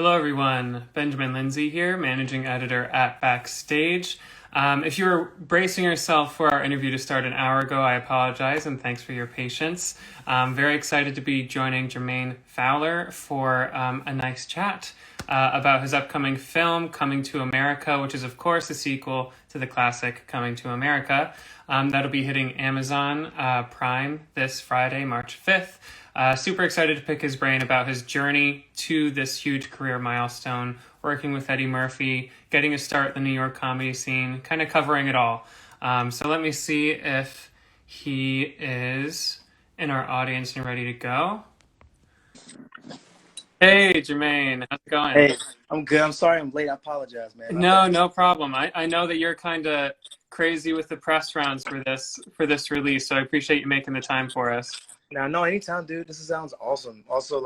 Hello, everyone. Benjamin Lindsay here, managing editor at Backstage. If you were bracing yourself for our interview to start an hour ago, I apologize and thanks for your patience. I'm very excited to be joining Jermaine Fowler for a nice chat about his upcoming film, Coming to America, which is, of course, a sequel to the classic Coming to America. That'll be hitting Amazon Prime this Friday, March 5th. Super excited to pick his brain about his journey to this huge career milestone, working with Eddie Murphy, getting a start in the New York comedy scene, kind of covering it all. So let me see if he is in our audience and ready to go. Hey, Jermaine, how's it going? Hey, I'm good. I'm sorry I'm late. I apologize, man. My No, bad. no problem. I know that you're kind of crazy with the press rounds for this release, so I appreciate you making the time for us. Now, no, anytime, dude. This sounds awesome. Also,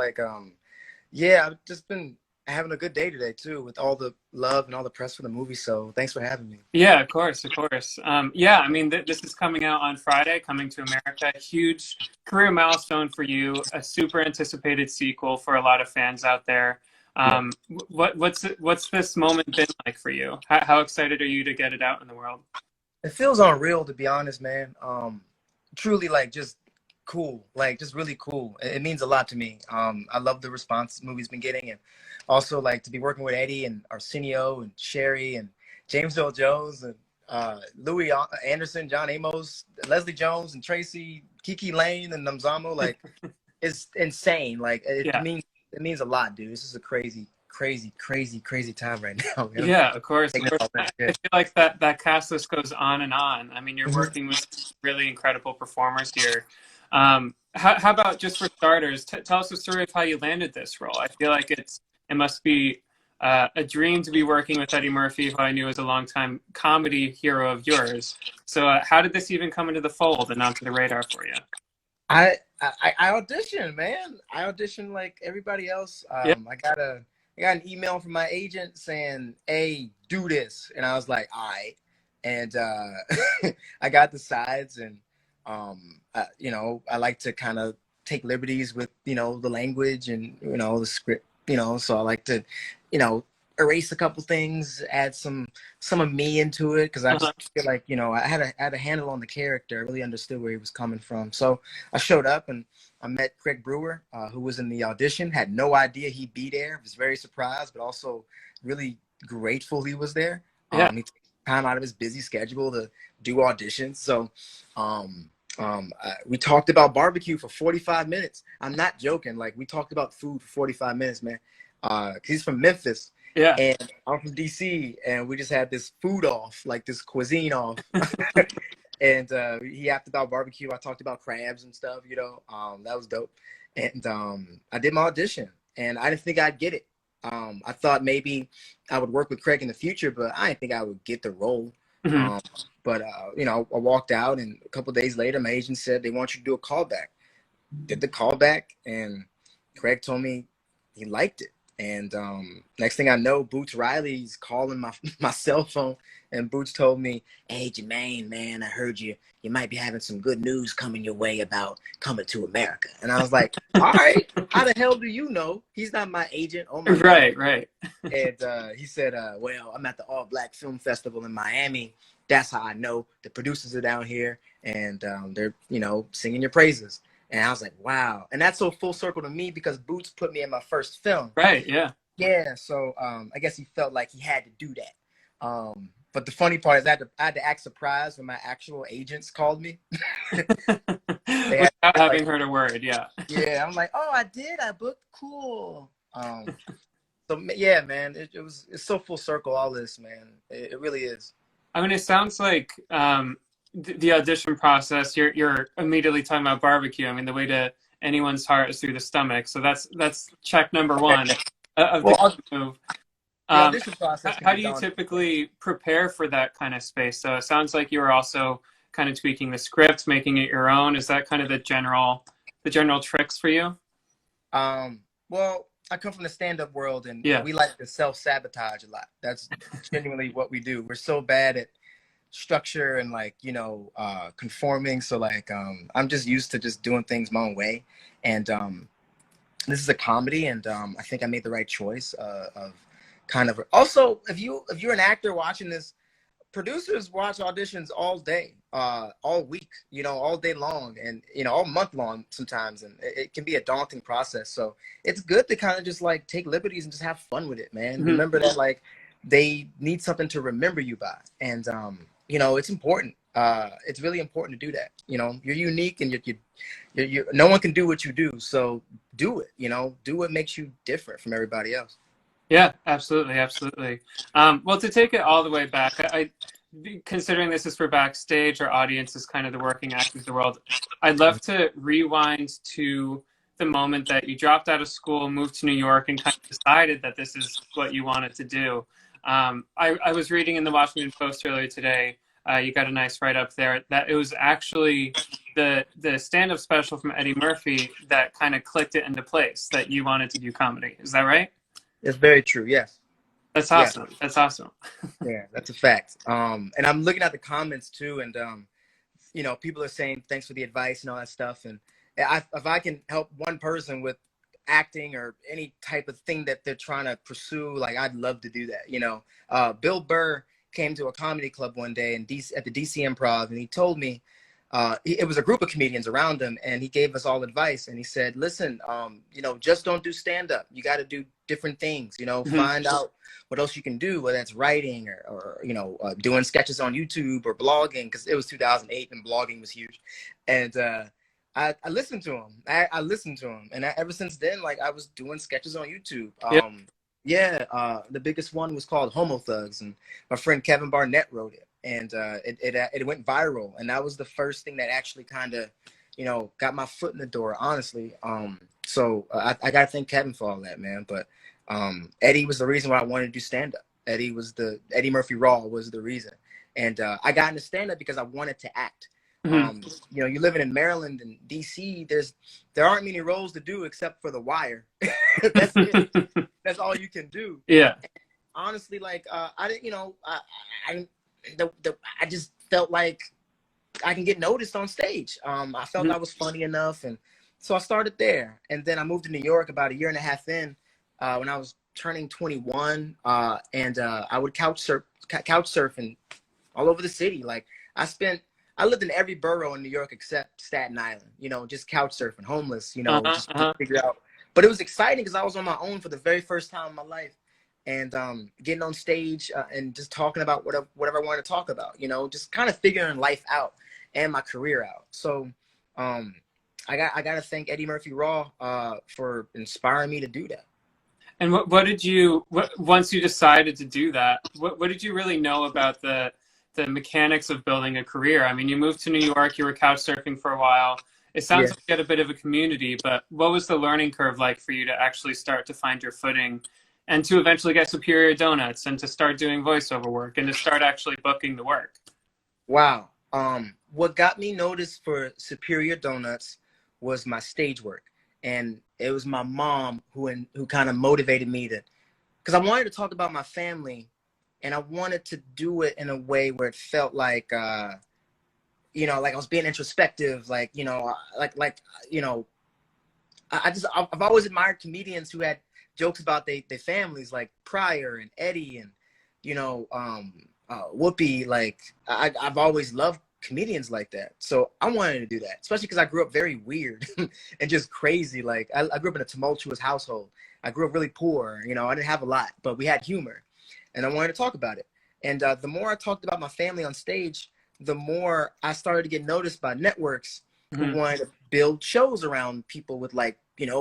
yeah, I've just been having a good day today too, with all the love and all the press for the movie. So, thanks for having me. Yeah, of course, of course. Yeah, I mean, this is coming out on Friday, Coming to America. Huge career milestone for you, a super anticipated sequel for a lot of fans out there. Yeah, What's this moment been like for you? How excited are you to get it out in the world? it feels unreal to be honest, man. Truly, like just cool, like just really cool. It means a lot to me. I love the response this movie's been getting, and also like to be working with Eddie and Arsenio and Sherry and James Earl Jones and Louis Anderson, John Amos, Leslie Jones and Tracy, Kiki Lane and Namzamo. Like it's insane. Like Yeah. it means a lot, dude. This is a crazy, crazy, crazy, crazy time right now, man. Yeah, of course, of Taking it course. all I in. I Yeah. feel like that cast list goes on and on. I mean, you're Mhm. working with really incredible performers here. How about just for starters, tell us the story of how you landed this role. I feel like it must be a dream to be working with Eddie Murphy, who I knew was a longtime comedy hero of yours. So, how did this even come into the fold and onto the radar for you? I auditioned, man. I auditioned like everybody else. Yeah, I got an email from my agent saying, "Hey, do this," and I was like, "All right." And I got the sides, and I like to kind of take liberties with the language and the script. So I like to you know erase a couple things, add some of me into it because I uh-huh. just feel like I had a handle on the character. I really understood where he was coming from. So I showed up and I met Craig Brewer, who was in the audition. Had no idea he'd be there. Was very surprised, but also really grateful he was there. Yeah, He took time out of his busy schedule to do auditions. So we talked about barbecue for 45 minutes. I'm not joking. Like we talked about food for 45 minutes, man. 'Cause he's from Memphis yeah. and I'm from DC, and we just had this food off, like this cuisine off. And he asked about barbecue. I talked about crabs and stuff. That was dope. And I did my audition, and I didn't think I'd get it. I thought maybe I would work with Craig in the future, but I didn't think I would get the role. Hmm. Um, but I walked out, and a couple of days later, my agent said they want you to do a callback. Did the callback, and Craig told me he liked it. And next thing I know, Boots Riley's calling my my cell phone, and Boots told me, "Hey, Jermaine, man, I heard you might be having some good news coming your way about Coming to America." And I was like, "All right, how the hell do you know? He's not my agent. Oh my God." Right, right. And he said, "Well, I'm at the All Black Film Festival in Miami. That's how I know. The producers are down here, and they're singing your praises." And I was like, "Wow!" And that's so full circle to me because Boots put me in my first film. Right, yeah. Yeah, so I guess he felt like he had to do that. But the funny part is I had to act surprised when my actual agents called me. They had Without like, having heard a word, yeah. yeah, I'm like, "Oh, I did. I booked. Cool." So yeah, man, it's so full circle. All this, man, it really is. I mean, it sounds like the audition process. You're immediately talking about barbecue. I mean, the way to anyone's heart is through the stomach. So that's check number one of the Well, move. the Um, audition process can how be do you daunting. typically prepare for that kind of space? So it sounds like you were also kind of tweaking the script, making it your own. Is that kind of the general tricks for you? Well, I come from the stand-up world, and Yeah, we like to self-sabotage a lot. That's genuinely what we do. We're so bad at structure and conforming. So I'm just used to just doing things my own way, and this is a comedy, and I think I made the right choice of kind of. Also, if you're an actor watching this, producers watch auditions all day, all week, all day long, and all month long sometimes, and it can be a daunting process. So it's good to kind of just like take liberties and just have fun with it, man. Mm-hmm. Remember that like they need something to remember you by, and it's important. It's really important to do that. You're unique, and you're no one can do what you do, so do it. Do what makes you different from everybody else. Yeah, absolutely, absolutely. Well, to take it all the way back, considering this is for Backstage, our audience is kind of the working actors of the world. I'd love to rewind to the moment that you dropped out of school, moved to New York, and kind of decided that this is what you wanted to do. I was reading in the Washington Post earlier today. You got a nice write-up there that it was actually the stand-up special from Eddie Murphy that kind of clicked it into place that you wanted to do comedy. Is that right? It's very true. Yes. That's awesome. Yes. That's awesome. Yeah, that's a fact. And I'm looking at the comments too, and people are saying thanks for the advice and all that stuff. And if I can help one person with acting or any type of thing that they're trying to pursue, like I'd love to do that. Bill Burr came to a comedy club one day at the DC Improv, and he told me it was a group of comedians around him, and he gave us all advice. And he said, listen, just don't do stand up. You got to do different things, find out what else you can do, whether that's writing or doing sketches on YouTube or blogging, because it was 2008 and blogging was huge. And I listened to him. I listened to him. And ever since then, like I was doing sketches on YouTube. The biggest one was called Homo Thugs, and my friend Kevin Barnett wrote it. And it went viral, and that was the first thing that actually kind of, got my foot in the door, honestly. So I gotta thank Kevin for all that, man. But Eddie was the reason why I wanted to do stand up. Eddie Murphy Raw was the reason, and I got into stand up because I wanted to act. Mm-hmm. You're living in Maryland and DC. There aren't many roles to do except for The Wire. That's it. That's all you can do. Yeah. And honestly, like I didn't, I just felt like I can get noticed on stage. I felt I was funny enough, and so I started there. And then I moved to New York about a year and a half in, when I was turning 21, and I would couch surfing all over the city. Like I lived in every borough in New York except Staten Island. Just couch surfing, homeless. Just to figure out. But it was exciting because I was on my own for the very first time in my life. And getting on stage and just talking about whatever I wanted to talk about, just kind of figuring life out and my career out. So I got to thank Eddie Murphy Raw for inspiring me to do that. And once you decided to do that, what did you really know about the mechanics of building a career? I mean, you moved to New York, you were couch surfing for a while. It sounds like you had a bit of a community, but what was the learning curve like for you to actually start to find your footing and to eventually get Superior Donuts and to start doing voiceover work and to start actually booking the work? Wow. What got me noticed for Superior Donuts was my stage work. And it was my mom who kind of motivated me because I wanted to talk about my family, and I wanted to do it in a way where it felt like, like I was being introspective, I've always admired comedians who had jokes about their families, like Pryor and Eddie and Whoopi. Like I've always loved comedians like that, so I wanted to do that, especially because I grew up very weird and just crazy. Like I grew up in a tumultuous household. I grew up really poor. I didn't have a lot, but we had humor, and I wanted to talk about it. And the more I talked about my family on stage, the more I started to get noticed by networks who wanted to build shows around people with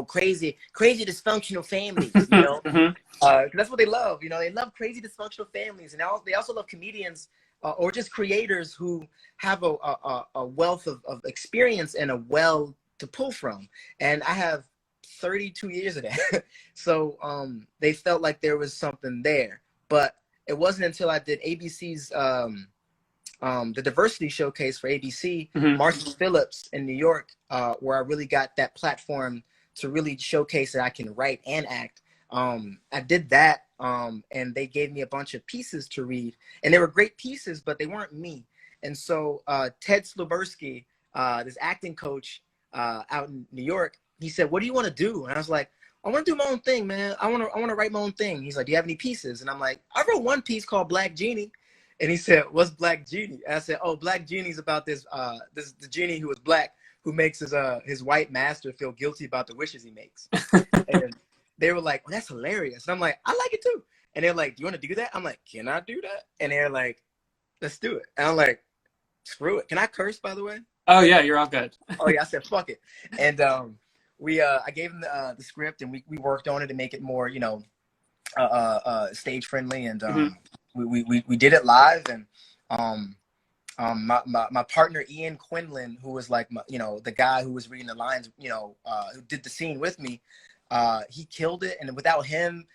crazy dysfunctional families, that's what they love. They love crazy dysfunctional families, and they also love comedians or just creators who have a wealth of experience and a well to pull from. And I have 32 years of that. So they felt like there was something there. But it wasn't until I did ABC's the diversity showcase for ABC, Martha Phillips in New York, where I really got that platform to really showcase that I can write and act. I did that, and they gave me a bunch of pieces to read, and they were great pieces, but they weren't me. And so Ted Slubersky, this acting coach out in New York, he said, "What do you want to do?" And I was like, I want to do my own thing, man. I want to write my own thing. He's like, do you have any pieces? And I'm like, I wrote one piece called Black Genie. And he said, what's Black Genie? And I said, oh, Black Genie's about this the genie who is black, who makes his white master feel guilty about the wishes he makes. And they were like, oh, that's hilarious. And I'm like, I like it too. And they're like, do you want to do that? I'm like, can I do that? And they're like, let's do it. And I'm like, screw it. Can I curse, by the way? Oh yeah, you're all good. Oh yeah, I said fuck it. And I gave him the script, and we worked on it to make it more, stage friendly. And we did it live. And my partner Ian Quinlan, who was like the guy who was reading the lines, who did the scene with me, he killed it. And without him,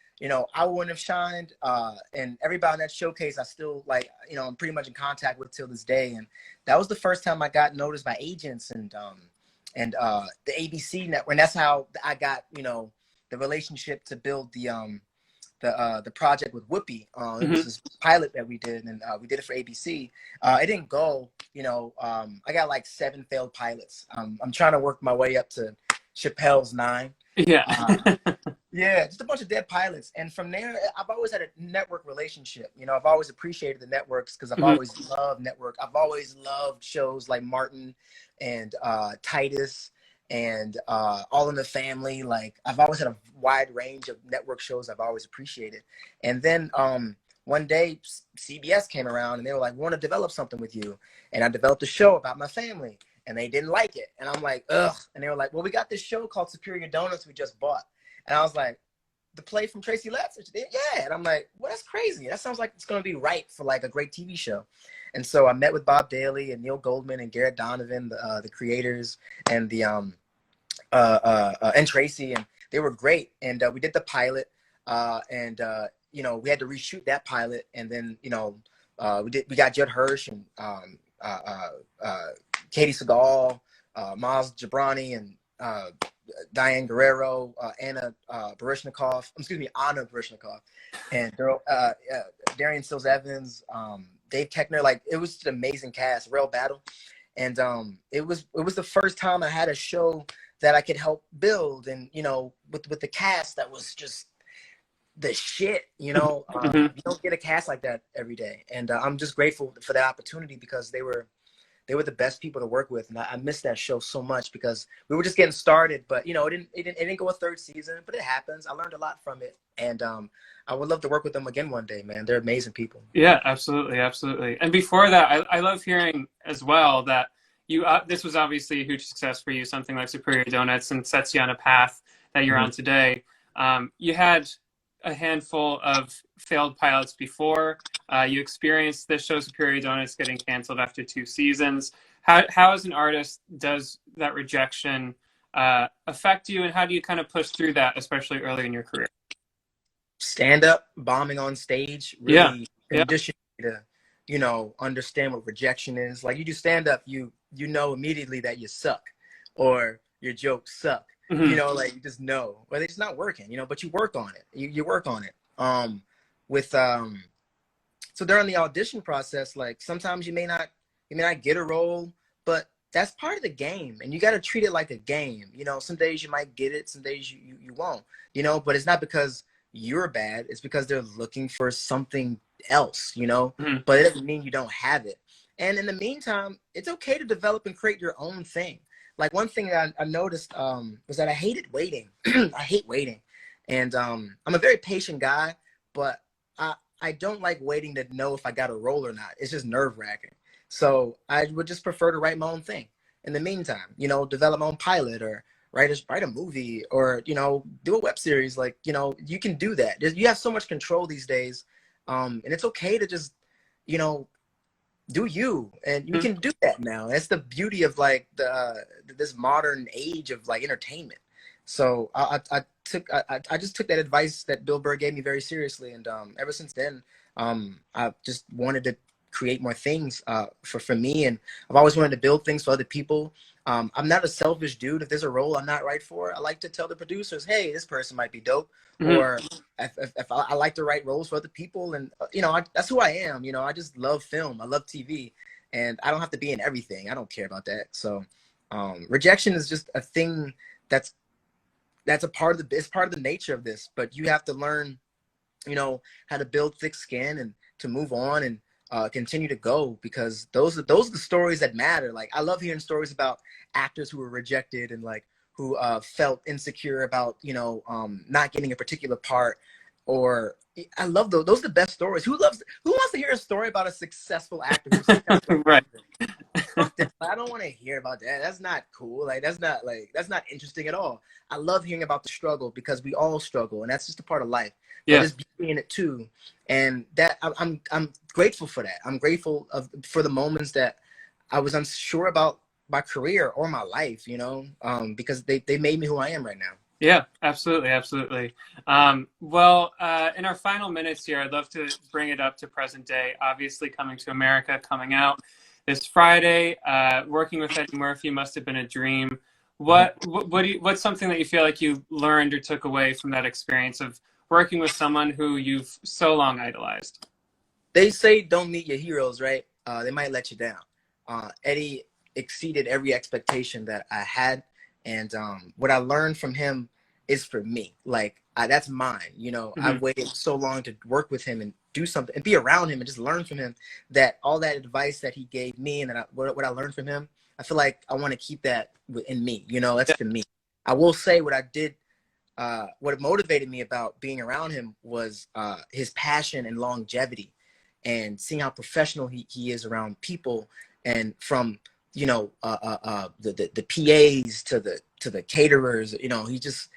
I wouldn't have shined. And everybody in that showcase, I still I'm pretty much in contact with till this day. And that was the first time I got noticed by agents and the ABC network. And that's how I got, the relationship to build the project with Whoopi. It was this pilot that we did, and we did it for ABC. It didn't go, I got like 7 failed pilots. I'm trying to work my way up to Chappelle's 9. Yeah. Yeah, just a bunch of dead pilots. And from there, I've always had a network relationship. I've always appreciated the networks because I've always loved network. I've always loved shows like Martin and Titus and All in the Family. Like, I've always had a wide range of network shows I've always appreciated. And then one day, CBS came around and they were like, we want to develop something with you. And I developed a show about my family. And they didn't like it. And I'm like, ugh. And they were like, well, we got this show called Superior Donuts we just bought. And I was like, the play from Tracy Letts? Yeah. And I'm like, well, that's crazy. That sounds like it's going to be right for like a great TV show. And so I met with Bob Daly and Neil Goldman and Garrett Donovan, the creators, and and Tracy, and they were great. And we did the pilot, and we had to reshoot that pilot. And then we got Judd Hirsch and Katie Seagal, Miles Jabrani, and Diane Guerrero, Anna Baryshnikov, and Darian Sills Evans, Dave Keckner. Like, it was an amazing cast, real battle. And it was the first time I had a show that I could help build, and with the cast that was just the shit. You don't get a cast like that every day, and I'm just grateful for that opportunity because they were the best people to work with. And I missed that show so much because we were just getting started, but it didn't go a 3rd season, but it happens. I learned a lot from it. And I would love to work with them again one day, man. They're amazing people. Yeah, absolutely. Absolutely. And before that, I love hearing as well that this was obviously a huge success for you, something like Superior Donuts, and sets you on a path that you're on today. You had a handful of failed pilots before. You experienced this show, Superior Donuts, getting canceled after 2 seasons. How as an artist does that rejection affect you, and how do you kind of push through that, especially early in your career? Stand up, bombing on stage, really condition you to, understand what rejection is. Like, you do stand up, you know immediately that you suck or your jokes suck. Like, you just know, well, it's not working, but you work on it. You work on it. So during the audition process, like, sometimes you may not get a role, but that's part of the game, and you got to treat it like a game. Some days you might get it, some days you won't, but it's not because you're bad. It's because they're looking for something else, but it doesn't mean you don't have it. And in the meantime, it's okay to develop and create your own thing. Like, one thing that I noticed was that I hated waiting. I hate waiting. And I'm a very patient guy, but I don't like waiting to know if I got a role or not. It's just nerve-wracking. So I would just prefer to write my own thing. In the meantime, develop my own pilot, or write a movie, or, do a web series. Like, you can do that. You have so much control these days. And it's okay to just, do you, and you can do that now. That's the beauty of like this modern age of like entertainment. So I just took that advice that Bill Burr gave me very seriously, and ever since then, I've just wanted to create more things for me, and I've always wanted to build things for other people. I'm not a selfish dude. If there's a role I'm not right for, I like to tell the producers, hey, this person might be dope. Or if I like to write roles for other people, and that's who I am. I just love film. I love TV, and I don't have to be in everything. I don't care about that. So Rejection is just a thing that's that's a part of it's part of the nature of this, but you have to learn, how to build thick skin and to move on and continue to go, because those are the stories that matter. Like, I love hearing stories about actors who were rejected and like who felt insecure about not getting a particular part. Or I love those. Those are the best stories. Who wants to hear a story about a successful actor who sits down and Right. fuck that. I don't want to hear about that. That's not cool. That's not interesting at all. I love hearing about the struggle, because we all struggle, and that's just a part of life. But Yeah. there's beauty in it too, and that I'm grateful for that. I'm grateful for the moments that I was unsure about my career or my life, because they made me who I am right now. Yeah, absolutely, absolutely. In our final minutes here, I'd love to bring it up to present day. Obviously, Coming to America, coming out this Friday. Working with Eddie Murphy must have been a dream. What's something that you feel like you learned or took away from that experience of working with someone who you've so long idolized? They say don't meet your heroes, right? They might let you down. Eddie exceeded every expectation that I had, and what I learned from him is for me. Like, that's mine. I Mm-hmm. waited so long to work with him and do something and be around him and just learn from him. That all that advice that he gave me and what I learned from him, I feel like I want to keep that in me. That's Yeah. for me. I will say what I did. What motivated me about being around him was his passion and longevity, and seeing how professional he is around people, and from the PAs to the caterers. He just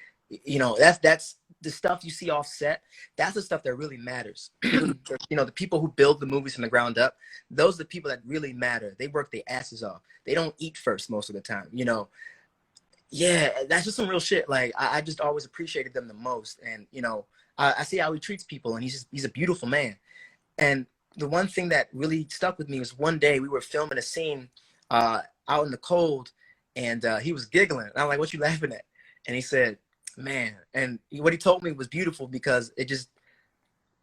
that's the stuff you see offset. That's the stuff that really matters. The people who build the movies from the ground up, those are the people that really matter. They work their asses off. They don't eat first most of the time. Yeah, that's just some real shit. Like, I just always appreciated them the most. And I see how he treats people, and he's a beautiful man. And the one thing that really stuck with me was one day we were filming a scene out in the cold, and he was giggling. And I'm like, "What you laughing at?" And he said, "Man," and what he told me was beautiful, because it just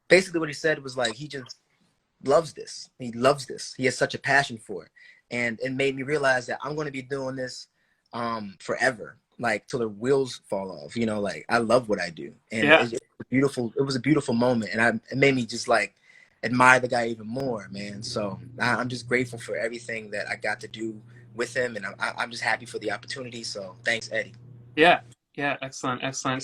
basically what he said was like, he just loves this. He loves this. He has such a passion for it, and it made me realize that I'm going to be doing this forever, like till the wheels fall off. Like, I love what I do, and Yeah. it was beautiful. It was a beautiful moment, and it made me just like admire the guy even more, man. So I'm just grateful for everything that I got to do with him, and I'm just happy for the opportunity. So thanks, Eddie. Yeah. Yeah. Excellent. Excellent.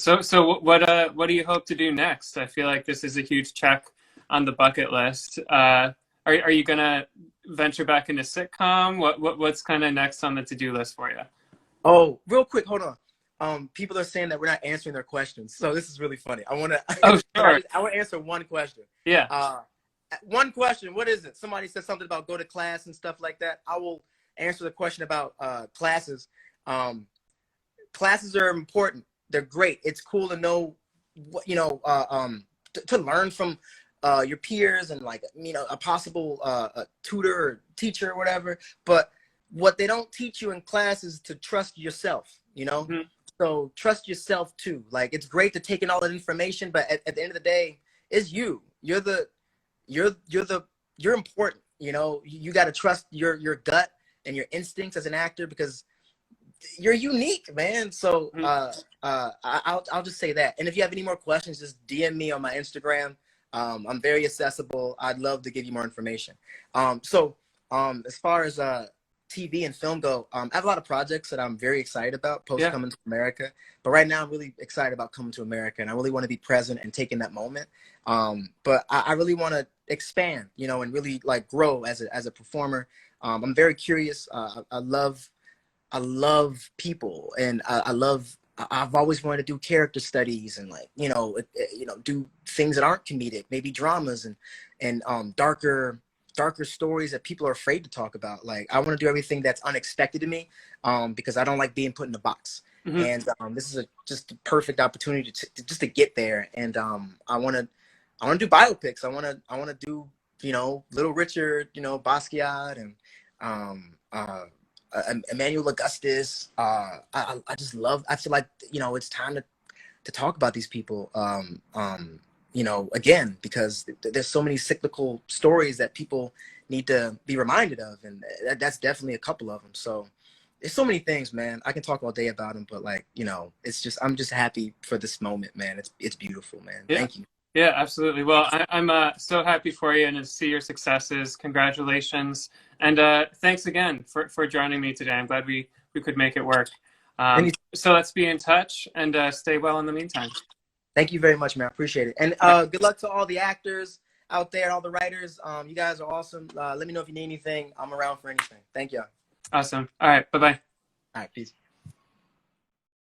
What do you hope to do next? I feel like this is a huge check on the bucket list. Are you gonna venture back into sitcom? What's kind of next on the to-do list for you? Oh, real quick, hold on. People are saying that we're not answering their questions, so this is really funny. I want to Oh, sure. I want to answer one question. Yeah. One question. What is it? Somebody said something about go to class and stuff like that. I will answer the question about classes. Classes are important. They're great. It's cool to know what to learn from your peers, and like a possible a tutor or teacher or whatever. But what they don't teach you in class is to trust yourself. Mhm. So trust yourself too. Like, it's great to take in all that information, but at the end of the day, it's you. You're important. You got to trust your gut and your instincts as an actor, because you're unique, man. So Mhm. I'll just say that. And if you have any more questions, just DM me on my Instagram. I'm very accessible. I'd love to give you more information. As far as TV and film go, I have a lot of projects that I'm very excited about post Yeah. Coming to America. But right now, I'm really excited about Coming to America, and I really want to be present and taking that moment. But I really want to expand, and really like grow as a performer. I'm very curious. I love people, and I've always wanted to do character studies, and like do things that aren't comedic, maybe dramas and darker stories that people are afraid to talk about. Like, I want to do everything that's unexpected to me, because I don't like being put in a box. Mhm. And this is just a perfect opportunity just to get there. And I want to do biopics. I want to do Little Richard, Basquiat, and Emmanuel Augustus. I just love. I feel like it's time to talk about these people. Again, because there's so many cyclical stories that people need to be reminded of, and that's definitely a couple of them. So there's so many things, man. I can talk all day about them, but like, you know, it's just, I'm just happy for this moment, man. It's beautiful, man. Yeah. Thank you. Yeah, absolutely. Well, I'm so happy for you and to see your successes. Congratulations. And thanks again for joining me today. I'm glad we could make it work. Any, So let's be in touch and stay well in the meantime. Thank you very much, man. I appreciate it. And good luck to all the actors out there, all the writers. You guys are awesome. Let me know if you need anything. I'm around for anything. Thank you. Awesome. All right. Bye-bye. All right, peace.